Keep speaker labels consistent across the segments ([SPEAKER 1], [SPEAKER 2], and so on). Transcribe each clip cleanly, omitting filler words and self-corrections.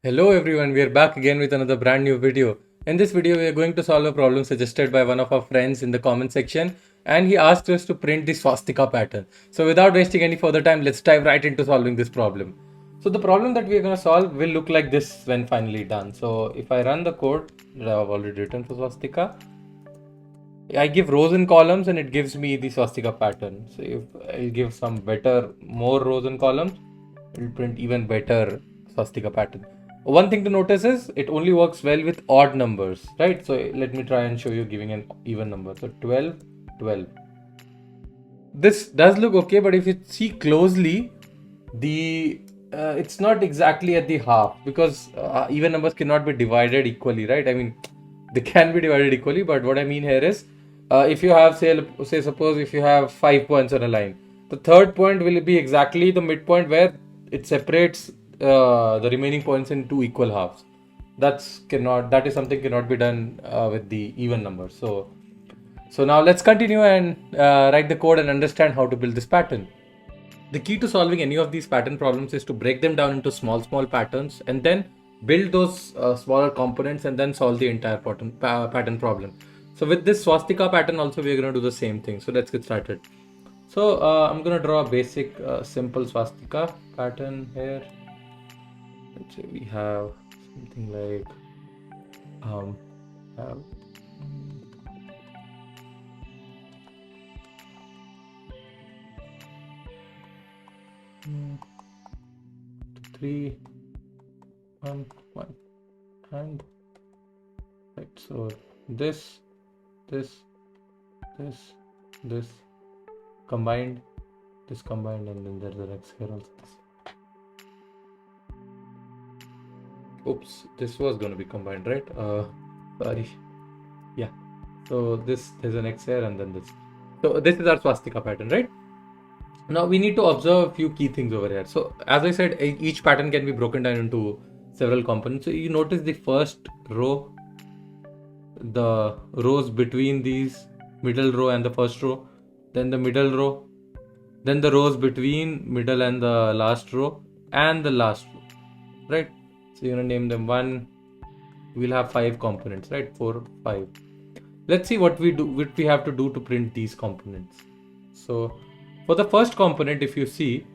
[SPEAKER 1] Hello everyone, we are back again with another brand new video. In this video, we are going to solve a problem suggested by one of our friends in the comment section, and he asked us to print the swastika pattern. So without wasting any further time, let's dive right into solving this problem. So the problem that we are going to solve will look like this when finally done. So if I run the code that I have already written for swastika, I give rows and columns and it gives me the swastika pattern. So if I give some more rows and columns, it will print even better swastika pattern. One thing to notice is it only works well with odd numbers, right? So let me try and show you giving an even number. So 12, 12. This does look okay, but if you see closely, the it's not exactly at the half because even numbers cannot be divided equally, right? I mean, they can be divided equally, but what I mean here is, if you have say suppose if you have 5 points on a line, the third point will be exactly the midpoint where it separates the remaining points in two equal halves. That is something cannot be done with the even numbers. So now let's continue and write the code and understand how to build this pattern. The key to solving any of these pattern problems is to break them down into small patterns and then build those smaller components and then solve the entire pattern problem. So with this swastika pattern also we're going to do the same thing. So let's get started. So I'm going to draw a basic simple swastika pattern here. Let's say we have something like have 3, 1, 1, and right. So this, this, this combined, this combined, and then there's an X here also. Oops, this was going to be combined, right? Sorry. Yeah. So there's an X here and then this. So this is our swastika pattern, right? Now we need to observe a few key things over here. So as I said, each pattern can be broken down into several components. So you notice the first row, the rows between these, middle row and the first row, then the middle row, then the rows between middle and the last row, and the last row, right? So you're gonna name them one. We'll have 5 components, right? 4, 5. Let's see what we have to do to print these components. So for the first component, if you see,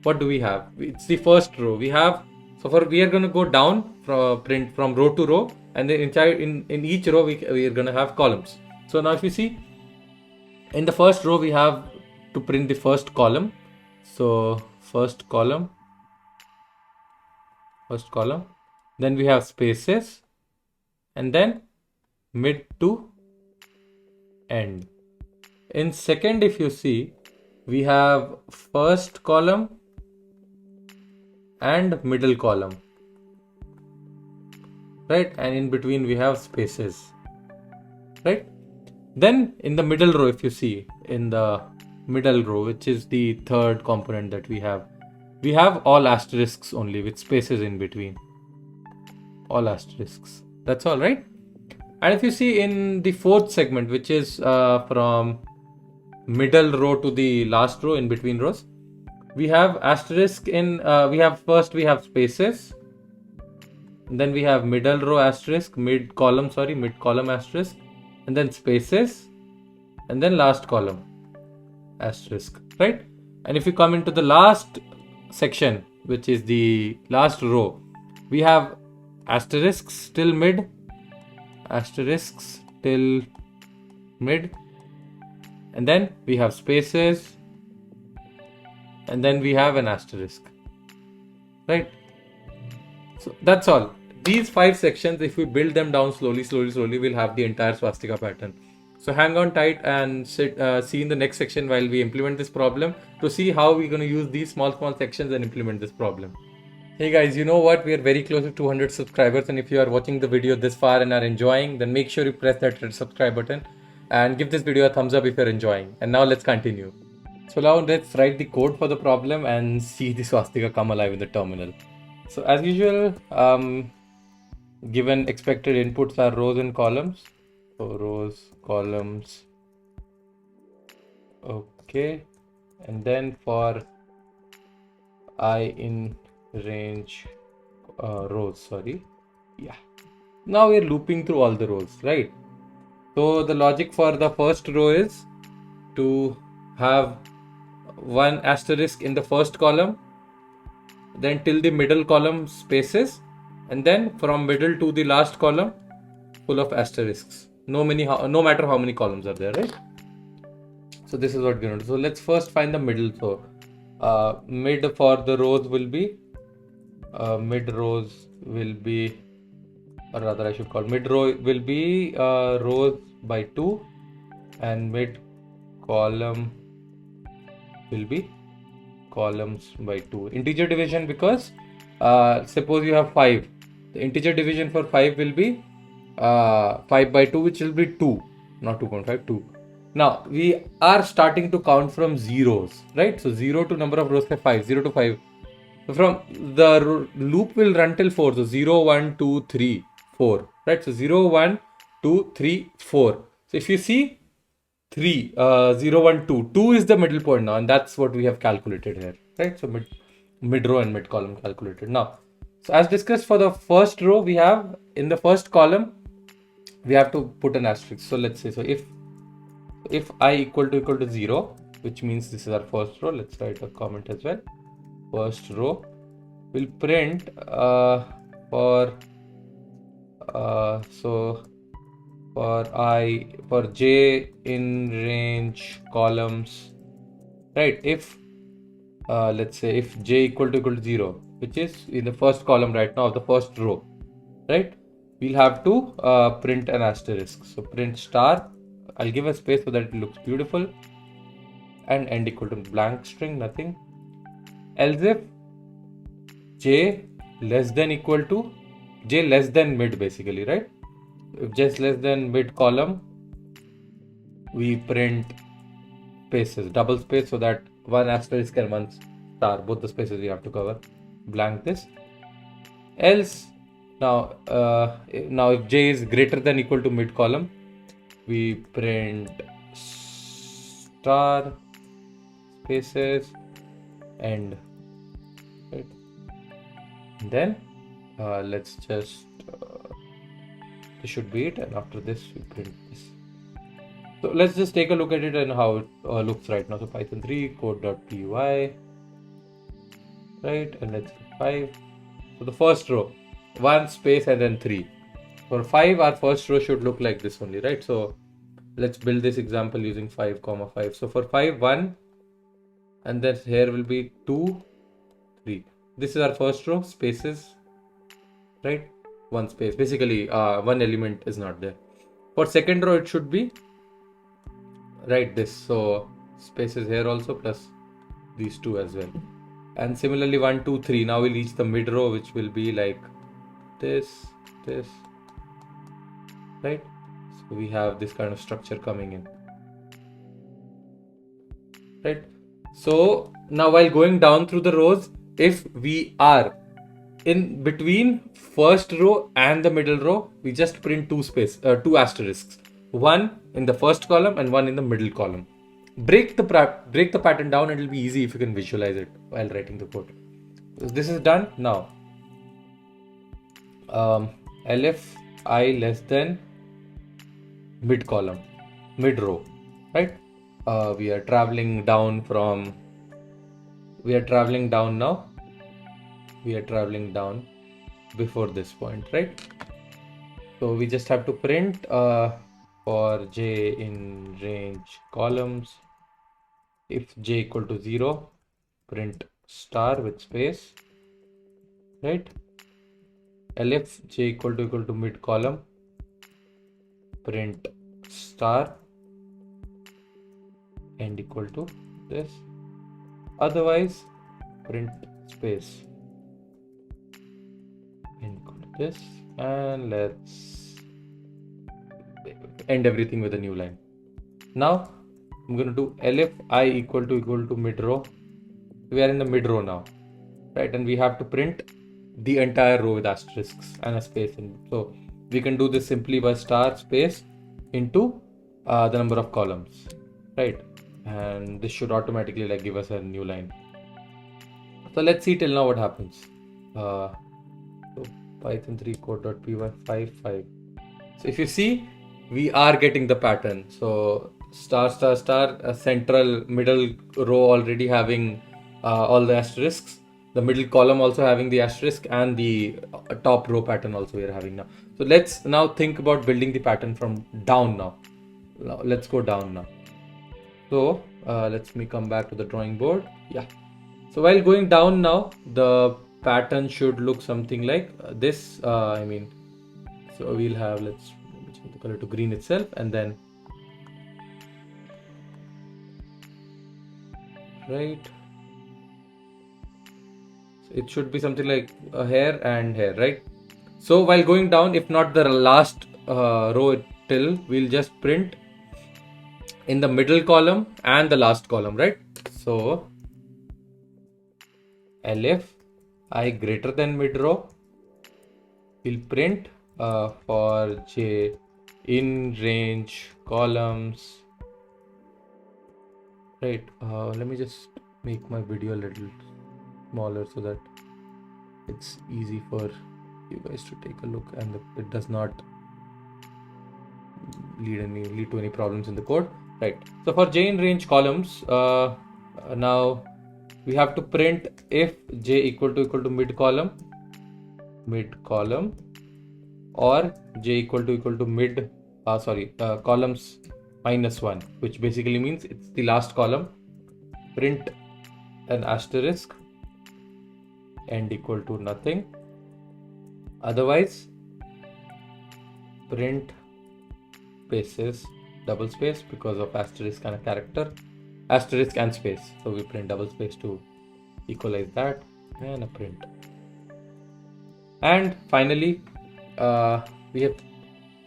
[SPEAKER 1] what do we have? It's the first row. We are going to go down from print from row to row, and then in each row we are going to have columns. So now if you see, in the first row we have to print the first column. So first column, then we have spaces, and then mid to end. In second, if you see, we have first column and middle column, right? And in between we have spaces, right? Then in the middle row, if you see, in the middle row, which is the third component that we have all asterisks only with spaces in between. All asterisks. That's all, right? And if you see in the fourth segment, which is from middle row to the last row in between rows, we have asterisk in we have spaces, then we have middle row asterisk, mid column asterisk, and then spaces, and then last column asterisk, right? And if you come into the last section, which is the last row, we have asterisks till mid, and then we have spaces, and then we have an asterisk, right? So that's all. These 5 sections, if we build them down slowly, we'll have the entire swastika pattern. So hang on tight and see in the next section while we implement this problem to see how we're going to use these small sections and implement this problem. Hey guys, you know what? We are very close to 200 subscribers, and if you are watching the video this far and are enjoying, then make sure you press that red subscribe button and give this video a thumbs up if you're enjoying. And now let's continue. So now let's write the code for the problem and see the swastika come alive in the terminal. So as usual, given expected inputs are rows and columns. So rows, columns. Okay. And then for I in range rows, sorry. Yeah. Now we're looping through all the rows, right? So the logic for the first row is to have one asterisk in the first column, then till the middle column spaces, and then from middle to the last column full of asterisks. No matter how many columns are there, right? So this is what we're going to do. So let's first find the middle. So mid for the rows will be mid rows will be, or rather I should call mid row will be rows by 2, and mid column will be columns by 2. Integer division, because suppose you have 5, the integer division for 5 will be 5 by 2, which will be 2, not 2.5, 2. Now we are starting to count from zeros, right? So 0 to number of rows है 5, 0 to 5. So from the loop will run till 4. So 0, 1, 2, 3, 4, right? So 0, 1, 2, 3, 4. So if you see 3, 0, 1, 2. 2 is the middle point now, and that's what we have calculated here, right? So mid row and mid column calculated. Now, so as discussed for the first row, we have in the first column, we have to put an asterisk. So let's say, so if I equal to 0, which means this is our first row, let's write a comment as well. First row will print for j in range columns, right? If let's say if j equal to 0, which is in the first column right now of the first row, right? We'll have to print an asterisk. So print star. I'll give a space so that it looks beautiful, and end equal to blank string, nothing. Else if j less than equal to j less than mid, basically, right? If j is less than mid column, we print spaces, double space, so that one asterisk and one star, both the spaces we have to cover. Blank this. Else, now if j is greater than equal to mid column, we print star, spaces, and right. And then let's just this should be it, and after this we print this. So let's just take a look at it and how it looks right now. So Python 3 code.py, right, and let's do 5. So the first row, 1 space and then 3. For 5, our first row should look like this only, right? So let's build this example using 5, 5. So for 5, 1, and then here will be 2, 3. This is our first row, spaces, right? 1 space. Basically, one element is not there. For second row, it should be right this. So spaces here also plus these 2 as well. And similarly 1, 2, 3. Now we'll reach the mid row, which will be like this, right? So we have this kind of structure coming in, right? So now while going down through the rows, if we are in between first row and the middle row, we just print 2 asterisks, one in the first column and one in the middle column. Break the pattern down, and it'll be easy if you can visualize it while writing the code. So this is done. Now elif I less than mid column, mid row, right? We are traveling down now. We are traveling down before this point, right? So we just have to print for j in range columns, if j equal to 0, print star with space, right? Elif j equal to mid column, print star, end equal to this. Otherwise, print space, end equal to this, and let's end everything with a new line. Now I'm going to do elif I equal to mid row. We are in the mid row now, right? And we have to print the entire row with asterisks and a space in. So we can do this simply by star space into the number of columns, right? And this should automatically like give us a new line. So let's see till now what happens. So Python 3 code.py 55. So if you see, we are getting the pattern. So star star star, a central middle row already having all the asterisks, the middle column also having the asterisk, and the top row pattern also we are having now. So let's now think about building the pattern from down now. Let's go down now. So let's me come back to the drawing board. Yeah. So while going down now, the pattern should look something like this. So we'll have, let's change the color to green itself, and then right. So it should be something like a hair and hair, right? So while going down, if not the last row till, we'll just print in the middle column and the last column, right? So elif I greater than mid row will print for j in range columns, right? Let me just make my video a little smaller so that it's easy for you guys to take a look, and it does not lead to any problems in the code, right? So for j in range columns, now we have to print if j equal to mid column, or j equal to mid columns -1, which basically means it's the last column. Print an asterisk end equal to nothing. Otherwise, print spaces, double space, because of asterisk and a character, asterisk and space. So we print double space to equalize that, and a print. And finally, we have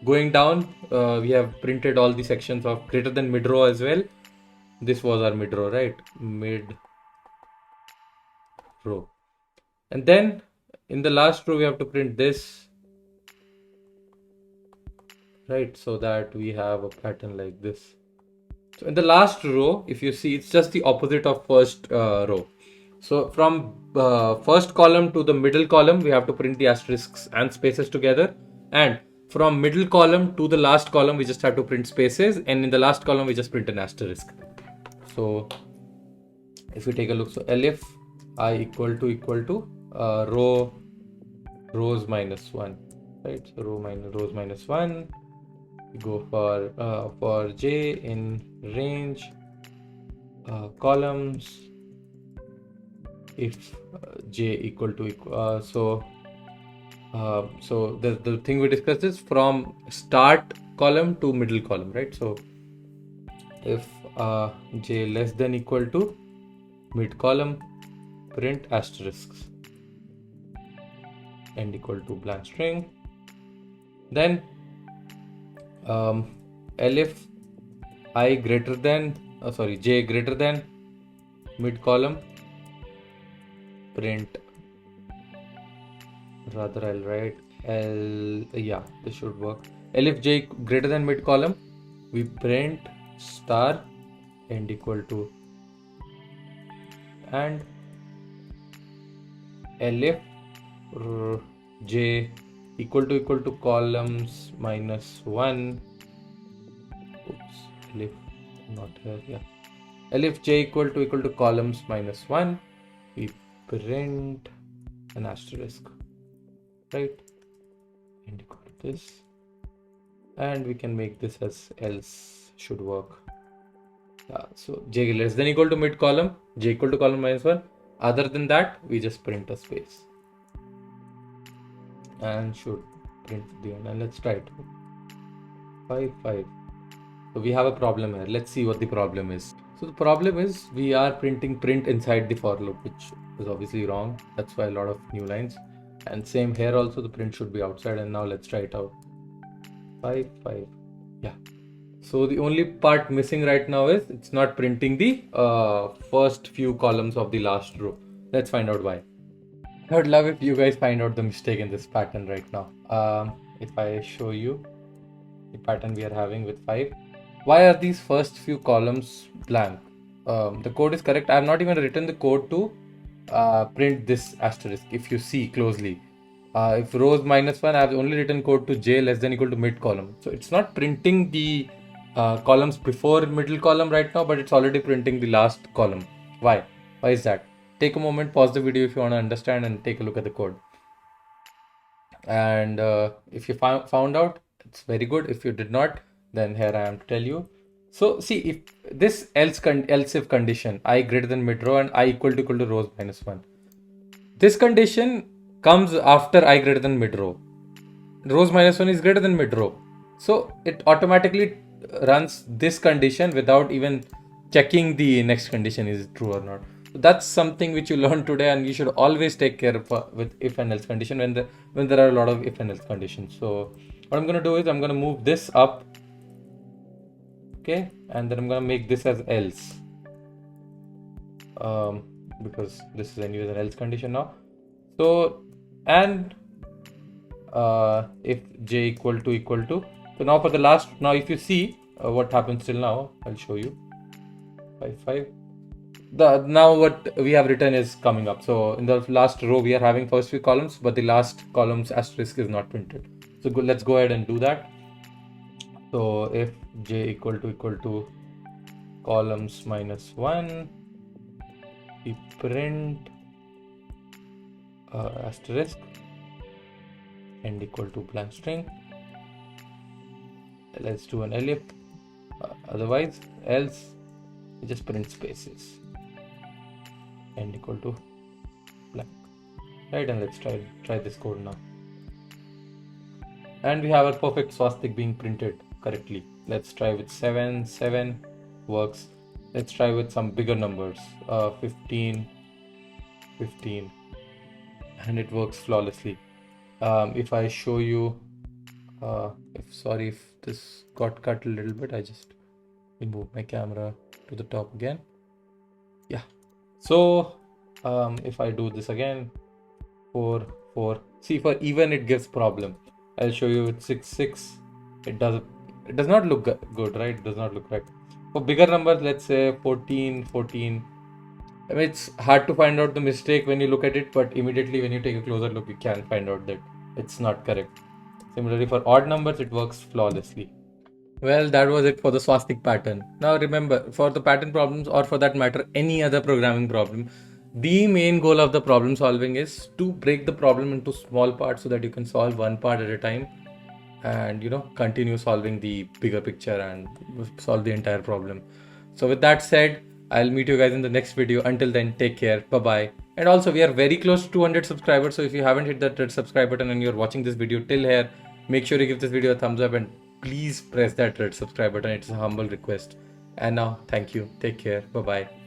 [SPEAKER 1] going down, we have printed all the sections of greater than mid row as well. This was our mid row, right? Mid row. And then in the last row, we have to print this, right? So that we have a pattern like this. So in the last row, if you see, it's just the opposite of first row. So from first column to the middle column, we have to print the asterisks and spaces together. And from middle column to the last column, we just have to print spaces. And in the last column, we just print an asterisk. So if we take a look, so elif I equal to rows -1, right? So rows -1. We go for j in range columns if j equal to so the thing we discussed is from start column to middle column, right? So if j less than equal to mid column, print asterisks end equal to blank string. Then elif I greater than j greater than mid column, print, rather I'll write this should work. Elif j greater than mid column, we print star end equal to, and elif j equal to columns -1. Oops, elif not here. Yeah, elif j equal to columns -1, we print an asterisk, right? And equal to this, and we can make this as else, should work. Yeah, so j less than equal to mid column, j equal to column -1. Other than that, we just print a space and should print the end. And let's try it. 5. So we have a problem here. Let's see what the problem is. So the problem is we are printing print inside the for loop, which is obviously wrong. That's why a lot of new lines. And same here also, the print should be outside. And now let's try it out. 5. Yeah. So the only part missing right now is it's not printing the first few columns of the last row. Let's find out why. I would love if you guys find out the mistake in this pattern right now. If I show you the pattern we are having with 5, why are these first few columns blank? The code is correct. I have not even written the code to print this asterisk. If you see closely, If rows -1, I have only written code to j less than equal to mid column. So it's not printing the columns before middle column right now, but it's already printing the last column. Why? Why is that? Take a moment, pause the video if you want to understand, and take a look at the code. And if you found out, it's very good. If you did not, then here I am to tell you. So see, if this else if condition, I greater than mid row and I equal to rows -1. This condition comes after I greater than mid row. Rows -1 is greater than mid row. So it automatically runs this condition without even checking the next condition is true or not. So that's something which you learned today, and you should always take care of with if and else condition when there are a lot of if and else conditions. So what I'm going to do is I'm going to move this up, okay, and then I'm going to make this as else, because this is anyways an else condition now. So and if j equal to, so now for the last, now if you see what happens till now, I'll show you. 5 now what we have written is coming up. So in the last row we are having first few columns, but the last column's asterisk is not printed. So let's go ahead and do that. So if j equal to columns -1, we print asterisk end equal to blank string. Let's do an elif. Otherwise, else we just print spaces. End equal to blank. Right, and let's try this code now. And we have a perfect swastik being printed correctly. Let's try with 7 works. Let's try with some bigger numbers. 15, and it works flawlessly. If I show you, if this got cut a little bit, I just remove my camera to the top again. Yeah. So if I do this again, 4, see, for even it gives problem. I'll show you with 6. It does not look good, right? It does not look right. For bigger numbers, let's say 14. I mean, it's hard to find out the mistake when you look at it, but immediately when you take a closer look, you can find out that it's not correct. Similarly, for odd numbers, it works flawlessly. Well, that was it for the swastik pattern. Now remember, for the pattern problems, or for that matter, any other programming problem, the main goal of the problem solving is to break the problem into small parts so that you can solve one part at a time and, you know, continue solving the bigger picture and solve the entire problem. So with that said, I'll meet you guys in the next video. Until then, take care. Bye-bye. And also, we are very close to 200 subscribers. So if you haven't hit that red subscribe button and you're watching this video till here, make sure you give this video a thumbs up and please press that red subscribe button. It's a humble request. And now, thank you. Take care. Bye-bye.